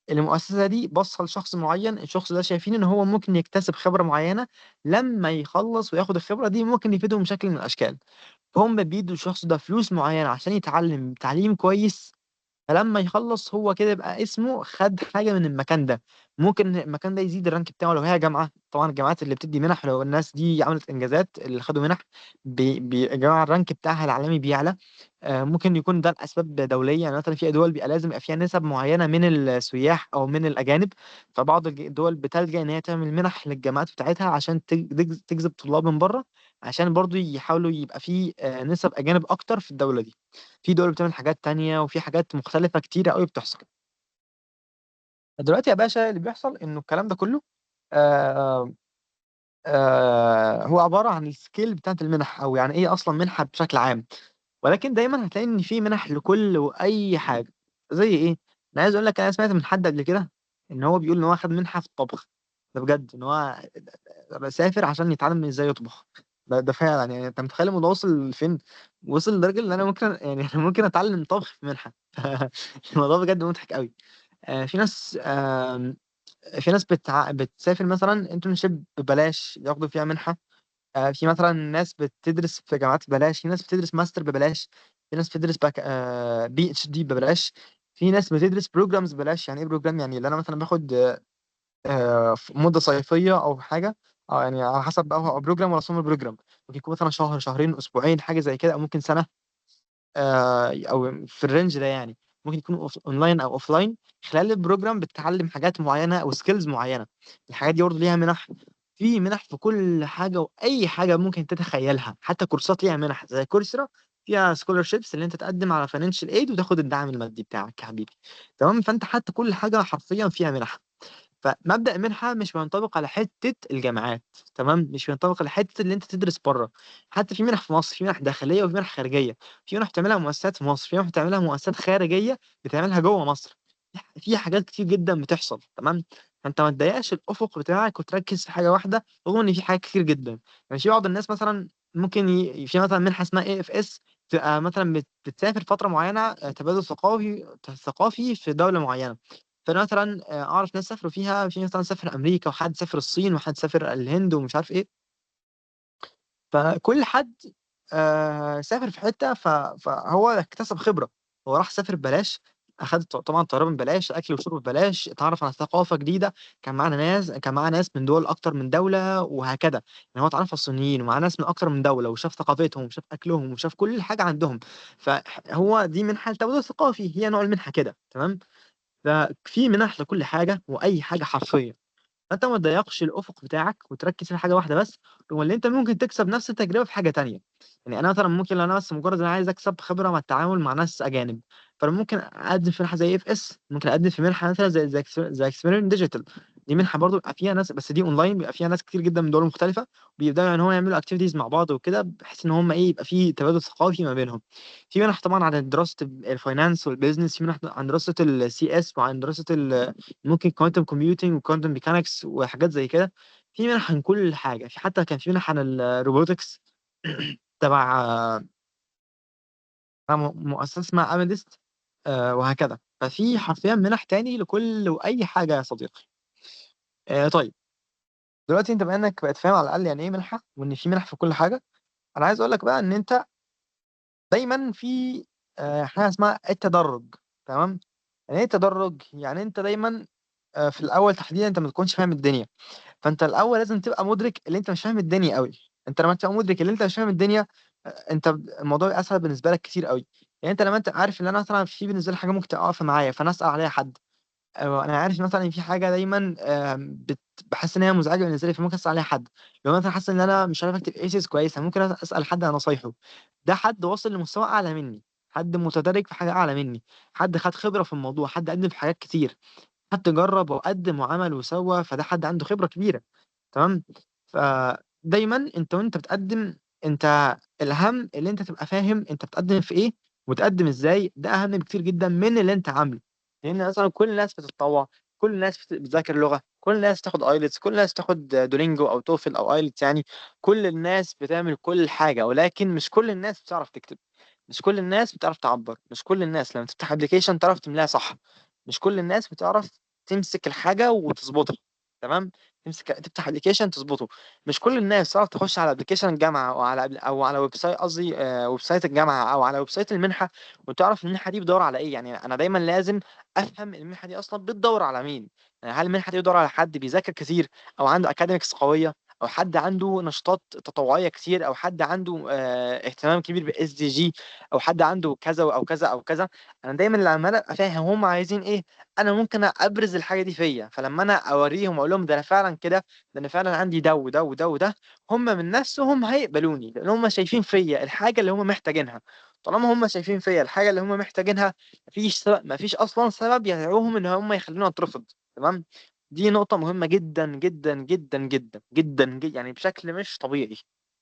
المؤسسة دي باصة لشخص معين، الشخص ده شايفين ان هو ممكن يكتسب خبرة معينة، لما يخلص وياخد الخبرة دي ممكن يفيدهم بشكل من الاشكال. فهم بيدوا الشخص ده فلوس معينة عشان يتعلم تعليم كويس، فلما يخلص هو كده يبقى اسمه خد حاجة من المكان ده. ممكن المكان ده يزيد الرانك بتاعه لو هي جامعة. طبعا الجامعات اللي بتدي منح، لو الناس دي عملت انجازات اللي خدوا منح، الجامعة الرانك بتاعها العالمي بيعلى. ممكن يكون ده الاسباب دوليه. يعني مثلا في دول بيبقى لازم يبقى فيها نسب معينه من السياح او من الاجانب، فبعض الدول بتلجأ ان هي تعمل منح للجامعات بتاعتها عشان تجذب طلاب من بره، عشان برضو يحاولوا يبقى في نسب اجانب اكتر في الدوله دي. في دول بتعمل حاجات تانية، وفي حاجات مختلفه كتيره قوي بتحصل. دلوقتي يا باشا اللي بيحصل انه الكلام ده كله، آه، هو عباره عن السكيل بتاعت المنح، او يعني ايه اصلا منحه بشكل عام. ولكن دايما هتلاقي ان في منح لكل واي حاجه. زي ايه؟ انا عايز اقول لك، انا سمعت من حد قبل كده ان هو بيقول ان هو اخد منحه في الطبخ. ده بجد، ان هو سافر عشان يتعلم ازاي يطبخ. ده فعلا، يعني انت متخيل الموضوع وصل لفين؟ وصل لدرجه ان انا ممكن، يعني انا ممكن اتعلم طبخ في منحه. الموضوع بجد مضحك قوي. في ناس بتسافر مثلا انترنشيب ببلاش ياخدوا فيها منحه. في مثلا ناس بتدرس في جامعات ببلاش، في ناس بتدرس ماستر ببلاش، في ناس بتدرس بي اتش دي ببلاش، في ناس بتدرس بروجرامز ببلاش. يعني ايه بروجرام؟ يعني اللي انا مثلا باخد في مده صيفيه او حاجه، او يعني على حسب بقى هو بروجرام ولا سمر بروجرام. ممكن يكون مثلا شهر، شهرين، اسبوعين، حاجه زي كده، او ممكن سنه، او في الرينج ده يعني. ممكن يكون اونلاين او اوفلاين. خلال البروجرام بتتعلم حاجات معينه او سكيلز معينه. الحاجات دي برضه ليها منح. في منح في كل حاجه واي حاجه ممكن تتخيلها، حتى كورسات ليها منح زي كورسرا. فيها سكولرشيبس اللي انت تقدم على فاينانشال ايد وتاخد الدعم المادي بتاعك يا حبيبي. تمام. فانت حتى كل حاجه حرفيا فيها منح. فمبدأ المنحة مش بينطبق على حتة الجامعات. تمام. مش بينطبق على حتة اللي انت تدرس بره. حتى في منح في مصر، في منح داخلية وفي منح خارجية. في منح بتعملها مؤسسات في مصر، في منح بتعملها مؤسسات خارجية بتعملها جوه مصر. في حاجات كتير جدا بتحصل. تمام. فانت ما تضيقش الافق بتاعك وتركز في حاجة واحدة، رغم ان في حاجات كتير جدا. يعني في بعض الناس مثلا ممكن في مثلا منحة اسمها اي اف اس، تبقى مثلا بتسافر فترة معينة، تبادل ثقافي في دولة معينة. فانا مثلا اعرف ناس سافروا فيها، في مثلا سافر امريكا، وحد سافر الصين، وحد سافر الهند، ومش عارف ايه. فكل حد سافر في حته، فهو اكتسب خبره. هو راح سافر ببلاش، اخد طبعا طيران ببلاش، اكل وشرب ببلاش، اتعرف على ثقافه جديده. كان معانا ناس من دول اكتر من دوله، وهكذا. يعني هو اتعرف على الصينيين، ومعاه ناس من اكتر من دوله، وشاف ثقافتهم، وشاف اكلهم، وشاف كل حاجه عندهم. فهو دي منحه تبادل ثقافي، هي نوع المنحه كده. تمام. ففي منح لكل حاجه واي حاجه حرفيا. فانت ما تضيقش الافق بتاعك وتركز في حاجه واحده بس، واللي انت ممكن تكسب نفس التجربه في حاجه تانية. يعني انا مثلا ممكن، لو انا بس مجرد انا عايز اكسب خبره مع التعامل مع ناس اجانب، فانا ممكن اقدم في منحه زي اف اس، ممكن اقدم في منحه مثلا زي اكسبيرمنت ديجيتال. دي منحه برضو بيبقى فيها ناس، بس دي اونلاين، بيبقى فيها ناس كتير جدا من دول مختلفه. بيبداوا يعني هو يعملوا اكتيفيتيز مع بعض وكده، بحيث ان هم ايه، يبقى في تبادل ثقافي ما بينهم. في منح طبعا عن دراسه الفاينانس والبيزنس، في منح عن دراسه السي اس، وعن دراسه ممكن كوانتم كومبيوتنج وكوانتم ميكانكس وحاجات زي كده. في منح عن كل حاجه. في حتى كان في منح عن الروبوتكس تبع مؤسسه اسمها اميدست، وهكذا. ففي حرفيا منح تاني لكل واي حاجه يا صديقي. طيب، دلوقتي انت بما انك بقت فاهم على الاقل يعني ايه منحه، وان في منح في كل حاجه، انا عايز اقول لك بقى ان انت دايما في حاجه اسمها التدرج. تمام. يعني ايه التدرج؟ يعني انت دايما في الاول تحديدا انت ما تكونش فاهم الدنيا. فانت الاول لازم تبقى مدرك اللي انت مش فاهم الدنيا قوي. انت لما تبقى مدرك اللي انت مش فاهم الدنيا، انت الموضوع بيبقى اسهل بالنسبه لك كتير قوي. يعني انت لما انت عارف ان انا مثلا في بالنسبه لي حاجه ممكن تقف معايا، فانا اسال عليها حد. انا عارف مثلا ان في حاجه دايما بحس ان هي مزعجه بالنسبه لي، فممكن اسال عليها حد. لو مثلا حاسس ان انا مش عارف اكتب ايسيس كويس، ممكن اسال حد عن نصايحه. ده حد واصل لمستوى اعلى مني، حد متدرج في حاجه اعلى مني، حد خد خبره في الموضوع، حد قدم في حاجات كتير، حد جرب وقدم وعمل وسوى، فده حد عنده خبرة كبيرة. تمام. فدايما انت وانت بتقدم، انت الاهم اللي انت تبقى فاهم انت بتقدم في ايه وتقدم ازاي. ده اهم بكتير جدا من اللي انت عامله. لان مثلا كل الناس بتتطوع، كل الناس بتذاكر لغة، كل الناس تاخد ايلتس، كل الناس تاخد دولينجو او توفل او ايلتس يعني. كل الناس بتعمل كل حاجة، ولكن مش كل الناس بتعرف تكتب، مش كل الناس بتعرف تعبر، مش كل الناس لما تفتح ابلكيشن تعرف تملاها صح، مش كل الناس بتعرف تمسك الحاجه وتظبطها. تمام. تفتح ابلكيشن تظبطه. مش كل الناس تعرف تخش على ابلكيشن الجامعه، او على ويب سايت، قصدي ويب سايت الجامعه، او على ويب سايت المنحه، وتعرف المنحه دي بتدور على ايه. يعني انا دايما لازم افهم المنحه دي اصلا بتدور على مين. يعني هل المنحه دي بتدور على حد بيذاكر كتير، او عنده اكاديميكس قويه، او حد عنده نشاطات تطوعيه كتير، او حد عنده اهتمام كبير باس دي جي، او حد عنده كذا او كذا او كذا. انا دايما لما أنا ابقى فاهم هم عايزين ايه، انا ممكن ابرز الحاجه دي فيا. فلما انا اوريهم اقول لهم ده انا فعلا كده، ده انا فعلا عندي ده وده وده وده، هم من نفسهم هيقبلوني، لان هم شايفين فيا الحاجه اللي هم محتاجينها. طالما هم شايفين فيا الحاجه اللي هم محتاجينها، مفيش اصلا سبب يدعوهم ان هم يخلوني اترفض. تمام. دي نقطة مهمة جدا جدا جدا جدا جدا جدا، يعني بشكل مش طبيعي.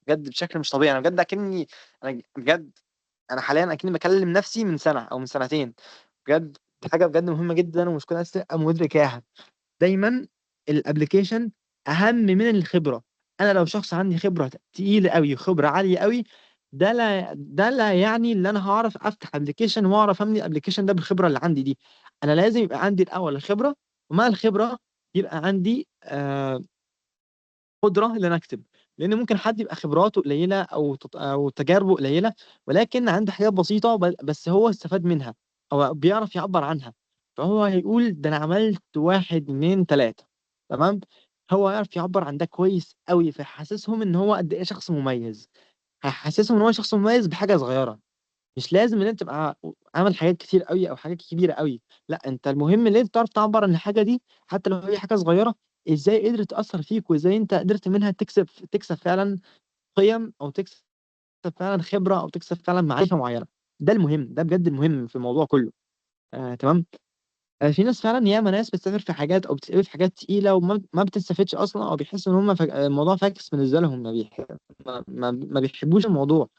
بجد بشكل مش طبيعي. انا بجد اكني، انا بجد انا حاليا اكني بكلم نفسي من سنة او من سنتين. بجد دي حاجة بجد مهمة جدا، ومش كل الناس تبقى مدركاها. دايما الابليكيشن اهم من الخبره. انا لو شخص عندي خبره تقيله قوي، خبره عاليه قوي، ده لا يعني ان انا هعرف افتح ابليكيشن واعرف املي الابليكيشن ده بالخبره اللي عندي دي. انا لازم يبقى عندي الاول الخبره، ومع الخبره يبقى عندي قدره ان انا اكتب. لان ممكن حد يبقى خبراته قليله او تجاربه قليله، ولكن عنده حاجات بسيطه بس هو استفاد منها او بيعرف يعبر عنها. فهو هيقول ده انا عملت واحد اتنين تلاته، تمام. هو يعرف يعبر عن ده كويس قوي، فيحسسهم ان هو قد ايه شخص مميز. هيحسسهم ان هو شخص مميز بحاجه صغيره. مش لازم ان انت تبقى عامل حاجات كتير قوي او حاجات كبيره قوي. لا، انت المهم ان انت تعرف تعبر عن الحاجه دي، حتى لو هي حاجه صغيره. ازاي قدرت تاثر فيك، وازاي انت قدرت منها تكسب فعلا قيم، او تكسب فعلا خبره، او تكسب فعلا معرفه معينه. ده المهم، ده بجد المهم في الموضوع كله. تمام. في ناس فعلا ياما ناس بتسافر في حاجات او بتسافر في حاجات تقيله وما ما بتستفادش اصلا، او بيحسوا ان هم الموضوع فاكس بالنسبه لهم، ما بيحبوش الموضوع.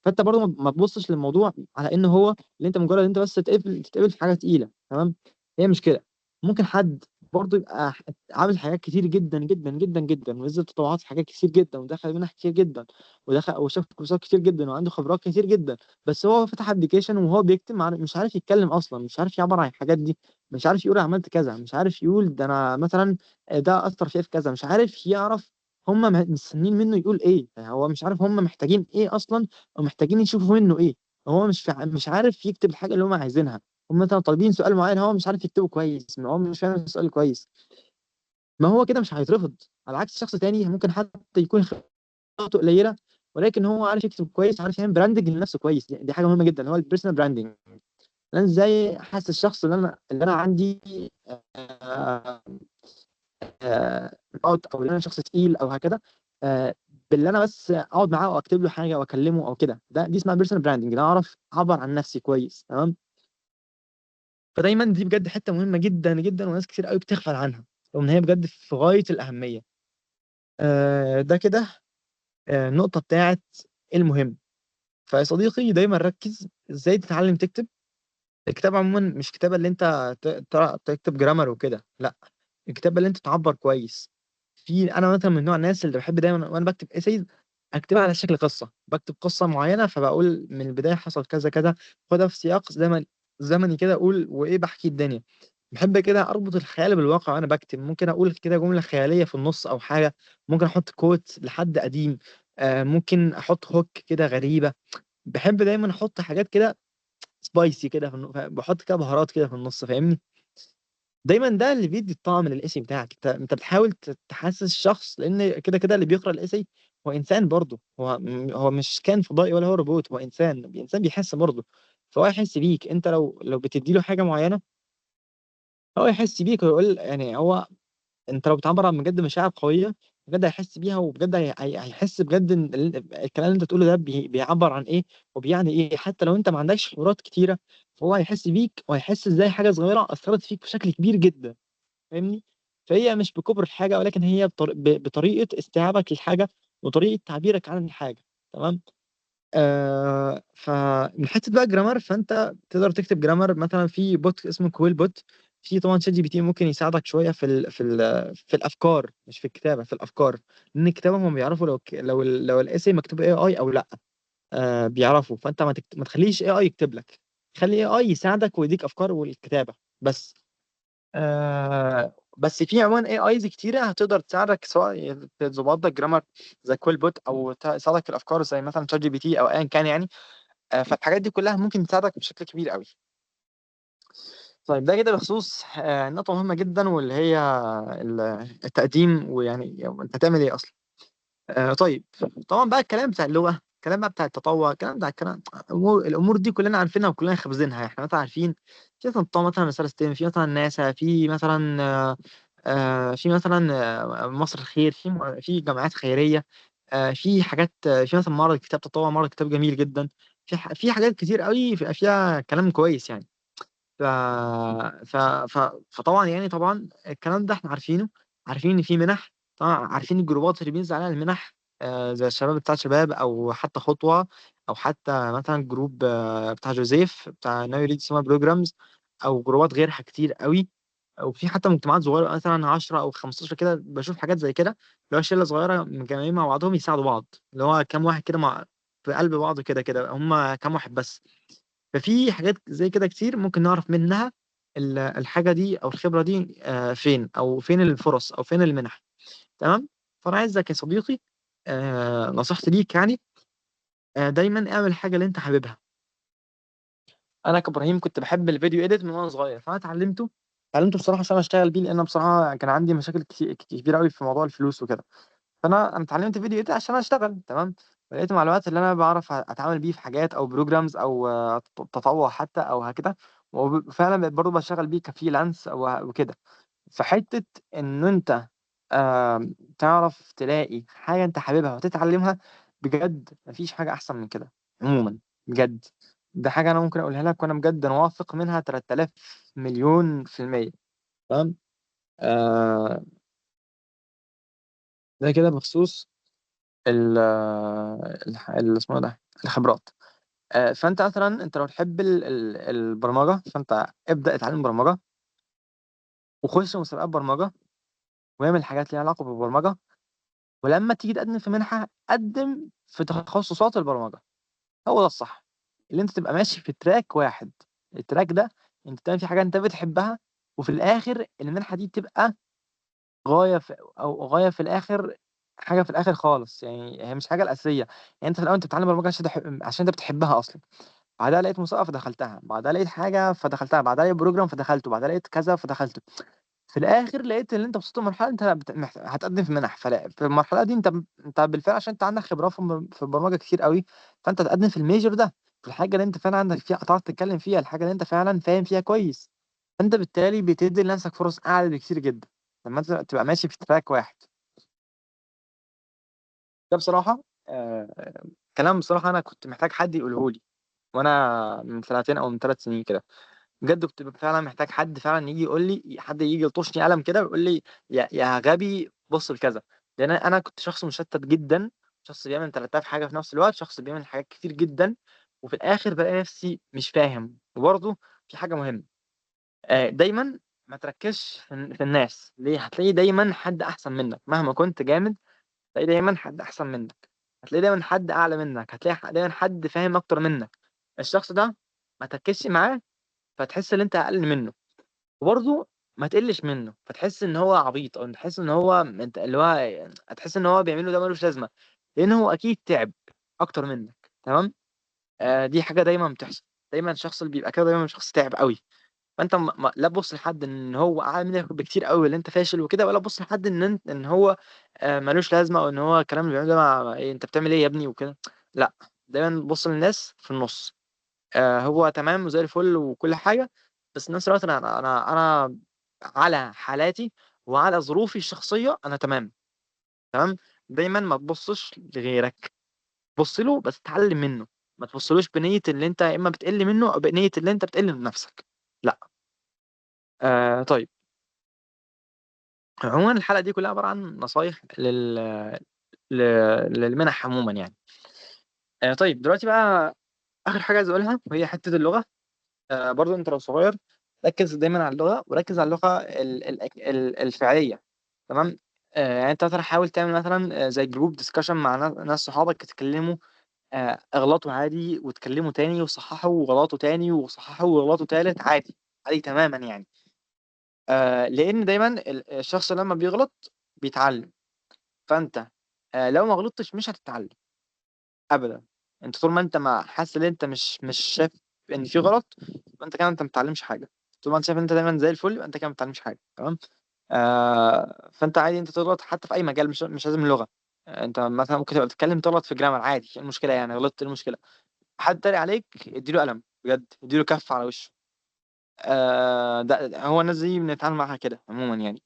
فانت برضه ما تبصش للموضوع على ان هو اللي انت مجرد انت بس تتقبل في حاجه تقيله، تمام. هي مش كده. ممكن حد برضه يبقى عامل حاجات كتير جدا جدا جدا جدا، ونزل تطوعات في حاجات كتير جدا، ودخل منها كتير جدا، ودخل وشاف كورسات كتير جدا، وعنده خبرات كتير جدا. بس هو فتح ابلكيشن وهو بيكتب مش عارف يتكلم اصلا، مش عارف يعبر عن الحاجات دي. مش عارف يقول عملت كذا، مش عارف يقول ده انا مثلا ده اثر فيا في كذا. مش عارف يعرف هم مستنيين منه يقول ايه. يعني هو مش عارف هم محتاجين ايه اصلا، او محتاجين يشوفوا منه ايه. هو مش عارف يكتب الحاجه اللي هم عايزينها. هم مثلا طالبين سؤال معين، هو مش عارف يكتبه كويس، هو مش فاهم السؤال كويس. ما هو كده مش هيترفض. على عكس شخص تاني ممكن حتى يكون خبرته قليله، ولكن هو عارف يكتب كويس، عارف يعمل براندنج لنفسه كويس. دي حاجه مهمه جدا، هو البيرسونال براندنج. انا ازاي احس الشخص اللي انا عندي آه، او اللي انا شخص تقيل او هكذا، آه، باللي انا بس اقعد معاه واكتب له حاجه واكلمه او كده. دي اسمها بيرسونال براندنج، انا اعرف اعبر عن نفسي كويس، تمام. فدايما دي بجد حته مهمه جدا جدا، وناس كتير قوي بتغفل عنها، وان هي بجد في غايه الاهميه. ده كده النقطه بتاعت المهم. فيا صديقي دايما ركز ازاي تتعلم تكتب. الكتابة عموما مش كتابة اللي انت تكتب جرامر وكده، لا. الكتابة اللي انت تعبر كويس. انا مثلا من نوع الناس اللي بحب دايما وانا بكتب ايسيز اكتبها على شكل قصة. بكتب قصة معينة، فبقول من البداية حصل كذا كذا، خدها في سياق زمني كده، اقول وايه بحكي الدنيا. بحب كده اربط الخيال بالواقع وانا بكتب. ممكن اقول كده جملة خيالية في النص او حاجة. ممكن احط كوت لحد قديم. ممكن احط هوك كده غريبة. بحب دايما احط حاجات كده سبايسي كده بحط كده بهارات كده في النص، فاهمني. دايما ده اللي بيدي الطعم للاسي بتاعك. انت بتحاول تحسس الشخص، لان كده كده اللي بيقرا الاسي هو انسان برضه. هو مش كان فضائي ولا هو روبوت، هو انسان بيحس برضه. فهو يحس بيك انت لو بتدي له حاجه معينه، هو يحس بيك ويقول يعني هو. انت لو بتعبر عن بجد مشاعر قويه، بجد هيحس بيها، وبجد هيحس بجد ان الكلام اللي انت تقوله ده بيعبر عن ايه وبيعني ايه. حتى لو انت ما عندكش خبرات كتيره، فهو هيحس بيك، وهيحس ازاي حاجه صغيره اثرت فيك بشكل كبير جدا، فاهمني. فهي مش بكبر الحاجه، ولكن هي بطريقه استيعابك للحاجه، وطريقه تعبيرك عن الحاجه، تمام. فمن حته بقى جرامر، فانت تقدر تكتب جرامر مثلا في بوت اسمه كويل بوت. في طبعا شات جي بي تي ممكن يساعدك شويه في الافكار، مش في الكتابه، في الافكار. لان الكتابه هم بيعرفوا لو الايسي مكتوب اي او لا. بيعرفوا. فانت ما تخليش اي يكتب لك. خلي اي يساعدك ويديك افكار والكتابه بس. بس في عموما اي ايز كتيره هتقدر تساعدك، سواء تظبط لك جرامر زي كويل بوت، او تساعدك في الافكار زي مثلا شات جي بي تي او ايا كان يعني. فالحاجات دي كلها ممكن تساعدك بشكل كبير قوي. طيب ده كده بخصوص نقطة مهمة جدا، واللي هي التقديم، ويعني انت هتعمل ايه اصلا. طيب. طبعا بقى الكلام بتاع اللغة، الكلام بقى بتاع التطوع، الكلام بتاع الامور دي كلنا عارفينها وكلنا خابزينها. احنا مثلا عارفين في مثلا طبعا مثلا رسالة ستيم، في مثلا ناسا، في مثلا في مثلا مصر الخير، في جمعيات خيرية. في حاجات، في مثلا معرض كتاب تطوع، معرض كتاب جميل جدا. في حاجات كتير قوي فيها كلام كويس يعني. ف... ف... فطبعا يعني طبعا الكلام ده احنا عارفينه، عارفين ان في منح، طبعا عارفين الجروبات اللي بينزل عليها المنح، زي الشباب بتاع شباب، او حتى خطوة، او حتى مثلا جروب بتاع جوزيف بتاع ناو يريد سما بروجرامز، او جروبات غيرها كتير قوي، او في حتى مجتمعات صغيره مثلا 10 او 15 كده، بشوف حاجات زي كده، اللي هو شله صغيره متجمعين مع بعضهم يساعدوا بعض، اللي هو كام واحد كده مع في قلب بعض كده كده، هم كام واحد بس. ففي حاجات زي كده كتير ممكن نعرف منها الحاجة دي أو الخبرة دي فين، أو فين الفرص، أو فين المنح. تمام. فأنا عايزك يا صديقي، نصيحتي ليك يعني، دايما اعمل الحاجة اللي أنت حاببها. أنا كإبراهيم كنت بحب الفيديو إيديت من وأنا صغير، فأنا اتعلمته بصراحة عشان أشتغل بيه، لأن أنا بصراحة كان عندي مشاكل كبيرة قوي في موضوع الفلوس وكده. فانا اتعلمت فيديو ايديت عشان اشتغل. تمام. ولقيت مع الوقت اللي انا بعرف اتعامل بيه في حاجات او بروجرامز او تطوع حتى او هكذا، وفعلا بقيت برضه بشتغل بيه كفريلانس او وكده. فحته ان انت تعرف تلاقي حاجه انت حاببها وتتعلمها، بجد مفيش حاجه احسن من كده عموما، بجد. ده حاجه انا ممكن اقولها لك، وانا بجد انا واثق منها 3000 مليون في المية. تمام. آه ده كده بخصوص اسمه ده الخبرات. فانت مثلا انت لو تحب البرمجه، فانت ابدا اتعلم برمجه، وخش مسابقات برمجه، واعمل حاجات ليها علاقه بالبرمجه. ولما تيجي تقدم في منحه، قدم في تخصصات البرمجه. هو ده الصح، اللي انت تبقى ماشي في تراك واحد. التراك ده انت تعمل فيه حاجه انت بتحبها، وفي الاخر المنحه دي تبقى غايه في، او غايه في الاخر، حاجه في الاخر خالص، يعني هي مش حاجه الاساسيه. يعني انت في الاول انت بتتعلم برمجه عشان انت بتحبها اصلا. بعدها لقيت مسابقة فدخلتها، بعدها لقيت حاجة فدخلتها، بعدها لقيت بروجرام فدخلته، بعدها لقيت كذا فدخلته. في الآخر لقيت إن أنت وصلت لمرحلة أنت هتقدم في منح. في المرحلة دي أنت بالفعل عشان أنت عندك خبرة في البرمجة كتير قوي، فأنت هتقدم في الميجر ده، في الحاجة اللي أنت فعلا عندك فيها هتعرف تتكلم فيها، الحاجة اللي أنت فعلا فاهم فيها كويس. فأنت بالتالي بتدي لنفسك فرص أعلى بكتير جدا لما أنت تبقى ماشي في تراك واحد. ده بصراحة كلام بصراحة أنا كنت محتاج حد يقوله لي، وأنا من سنتين أو من 3 سنين كده. بجد كنت ببقى فعلا محتاج حد فعلا يجي يقول لي، حد يجي يلطشني قلم كده ويقول لي يا غبي بص لكذا. لان انا كنت شخص مشتت جدا، شخص بيعمل 3000 حاجه في نفس الوقت، شخص بيعمل حاجات كتير جدا، وفي الاخر بلاقي نفسي مش فاهم. وبرضه في حاجه مهمه، دايما ما تركزش في الناس. ليه؟ هتلاقي دايما حد احسن منك مهما كنت جامد، هتلاقي دايما حد احسن منك، هتلاقي دايما حد اعلى منك، هتلاقي دايما حد فاهم اكتر منك. الشخص ده ما تركزش معاه فتحس ان انت اقل منه، وبرضه ما تقلش منه فتحس ان هو عبيط، او تحس ان هو اللي هو هتحس ان هو بيعمله ده ملوش لازمه، لان هو اكيد تعب اكتر منك. تمام. دي حاجه دايما بتحصل، دايما الشخص اللي بيبقى كده دايما شخص تعب قوي. فانت لا تبص لحد ان هو اعلى منك بكتير قوي اللي انت فاشل وكده، ولا تبص لحد ان هو ملوش لازمه، او ان هو الكلام اللي بيعمله ده إيه انت بتعمل ايه يا ابني وكده. لا، دايما بص للناس في النص. هو تمام وزي الفل وكل حاجة، بس في نفس الوقت أنا على حالاتي وعلى ظروفي الشخصية أنا تمام. تمام. دايما ما تبصش لغيرك، بص له بس اتعلم منه. ما تبصلوش بنية اللي أنت يا إما بتقل منه، أو بنية اللي أنت بتقل من نفسك. لا. طيب. عموما الحلقة دي كلها عبارة عن نصايح ل... للمنح عموما يعني. طيب دلوقتي بقى آخر حاجة عايز أقولها، وهي حتة اللغة. برضو انت لو صغير، ركز دايما على اللغه، وركز على اللغه الفعليه. تمام. يعني انت مثلا حاول تعمل مثلا زي جروب ديسكشن مع ناس صحابك، تتكلموا، اغلطوا عادي وتكلموا تاني وصححوا وغلطوا تاني وصححوا وغلطوا تالت، عادي، عادي تماما يعني. لان دايما الشخص لما بيغلط بيتعلم. فانت لو ما غلطتش مش هتتعلم ابدا. انت طول ما انت ما حاسس ان انت مش شايف ان في غلط، يبقى انت كده انت ما بتتعلمش حاجه. طول ما انت شايف ان انت دايما زي الفل، يبقى انت كده ما بتتعلمش حاجه. تمام. فانت عادي انت تغلط حتى في اي مجال، مش لازم اللغه. انت مثلا ممكن تبقى بتتكلم تغلط في جرامر، عادي، ايه المشكله يعني؟ غلطت، ايه المشكله؟ حد تاني عليك اديله قلم بجد، اديله كف على وشه. ده هو الناس دي بنتعامل معاها كده عموما يعني.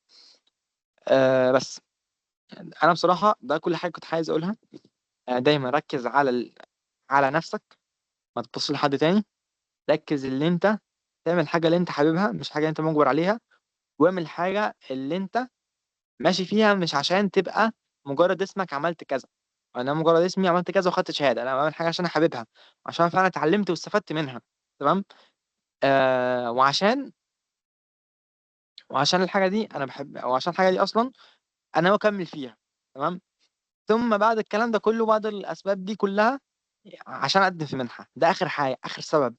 بس انا بصراحه ده كل حاجه كنت عايز اقولها. دايما ركز على على نفسك، ما تبص لحد تاني. ركز اللي انت تعمل الحاجة اللي انت حاببها مش حاجة انت مجبر عليها، واعمل الحاجة اللي انت ماشي فيها مش عشان تبقى مجرد اسمك عملت كذا. انا مجرد اسمي عملت كذا وخدت شهادة، انا بعمل حاجة عشان أنا حاببها، عشان فعلا اتعلمت واستفدت منها. تمام. وعشان الحاجة دي انا بحب، او عشان الحاجة دي اصلا انا بكمل فيها. تمام. ثم بعد الكلام ده كله، بعد الاسباب دي كلها، عشان اقدم في منحة، ده اخر حاجة، اخر سبب.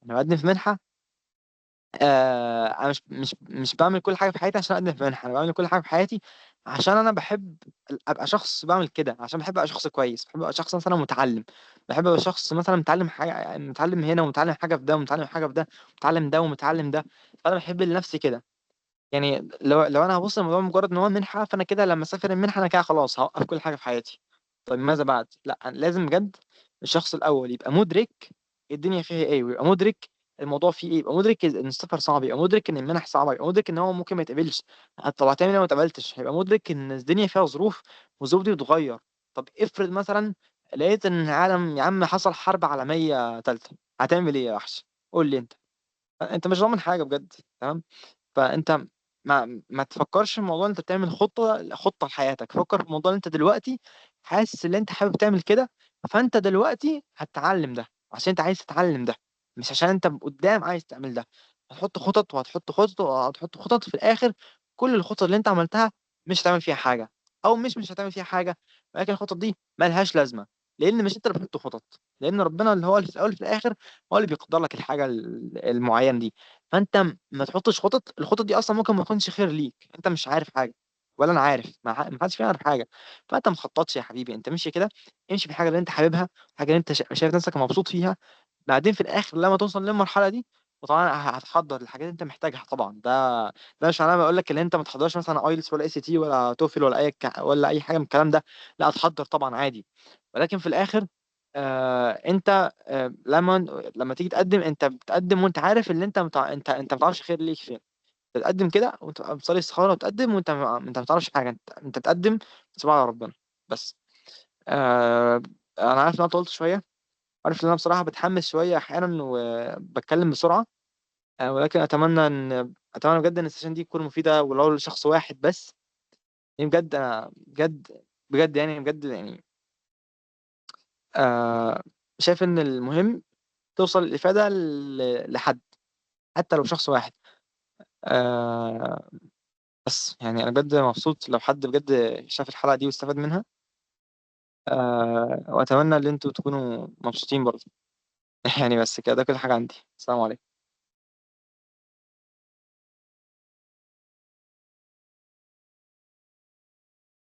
انا بقدم في منحة. انا مش بعمل كل حاجه في حياتي عشان اقدم في منحه، انا بعمل كل حاجه في حياتي عشان انا بحب ابقى شخص بعمل كده، عشان بحب ابقى شخص كويس، بحب ابقى شخص مثلا متعلم، بحب ابقى شخص مثلا متعلم حاجه، متعلم هنا ومتعلم حاجه في ده ومتعلم حاجه في ده، متعلم ده ومتعلم ده. فانا بحب لنفسي كده. يعني لو انا هبص الموضوع مجرد ان هو منحه، فانا كده لما اسافر المنحه انا كده خلاص هوقف كل حاجه في حياتي. طيب ماذا بعد؟ لا، أنا لازم بجد الشخص الاول يبقى مدرك الدنيا فيها ايه، ويبقى مدرك الموضوع فيه ايه، يبقى مدرك ان السفر صعب، يبقى مدرك ان المنح صعبه، يبقى مدرك ان هو ممكن ما يتقبلش. طب هتعمل ايه لو ما اتقبلتش؟ هيبقى مدرك ان الدنيا فيها ظروف، والظروف دي بتتغير. طب افرض مثلا لقيت ان العالم يا عم حصل حرب عالميه ثالثه، هتعمل ايه يا وحش؟ قول لي انت. انت مش ضامن حاجه بجد. تمام. فانت ما تفكرش في الموضوع، انت بتعمل خطه لحياتك. فكر في الموضوع، انت دلوقتي حاسس ان انت حابب تعمل كده، فانت دلوقتي هتتعلم ده عشان انت عايز تتعلم ده، مش عشان انت قدام عايز تعمل ده. هتحط خطط وهتحط خطط وهتحط خطط، في الاخر كل الخطط اللي انت عملتها مش هتعمل فيها حاجه، او مش هتعمل فيها حاجه، ولكن الخطط دي ملهاش لازمه، لان مش انت اللي بتحط خطط، لان ربنا اللي هو اللي في الاول وفي الاخر هو اللي بيقدر لك الحاجه المعينه دي. فانت ما تحطش خطط، الخطط دي اصلا ممكن ما تكونش خير ليك، انت مش عارف حاجه ولا انا عارف، ما حدش فينا عارف حاجه. فانت ما تخططش يا حبيبي، انت مشي كده، امشي في الحاجه اللي انت حاببها، الحاجه اللي انت شايف نفسك مبسوط فيها. بعدين في الاخر لما توصل للمرحله دي، وطبعا هتحضر الحاجات اللي انت محتاجها طبعا. ده مش معناه بقول لك ان انت ما تحضرش مثلا ايلتس ولا اي سي تي ولا توفل ولا ولا اي حاجه من الكلام ده. لا، هتحضر طبعا عادي. ولكن في الاخر انت لما تيجي تقدم، انت بتقدم وانت عارف ان انت ما تعرفش خير ليك فين. تتقدم كده وانت بتصلي استخاره وتقدم وانت انت ما تعرفش حاجه، انت بتقدم تسيبها على ربنا بس. آه انا عارف ان انا طولت شويه، عارف ان انا بصراحه بتحمس شويه احيانا وبتكلم بسرعه. ولكن اتمنى بجد ان السيشن دي تكون مفيده ولو لشخص واحد بس. يعني بجد انا بجد يعني بجد يعني آه شايف ان المهم توصل الافاده لحد، حتى لو شخص واحد. آه بس يعني انا بجد مبسوط لو حد بجد شاف الحلقه دي واستفاد منها. واتمنى ان انتوا تكونوا مبسوطين برضه. يعني بس كده، ده كل حاجه عندي. السلام عليكم.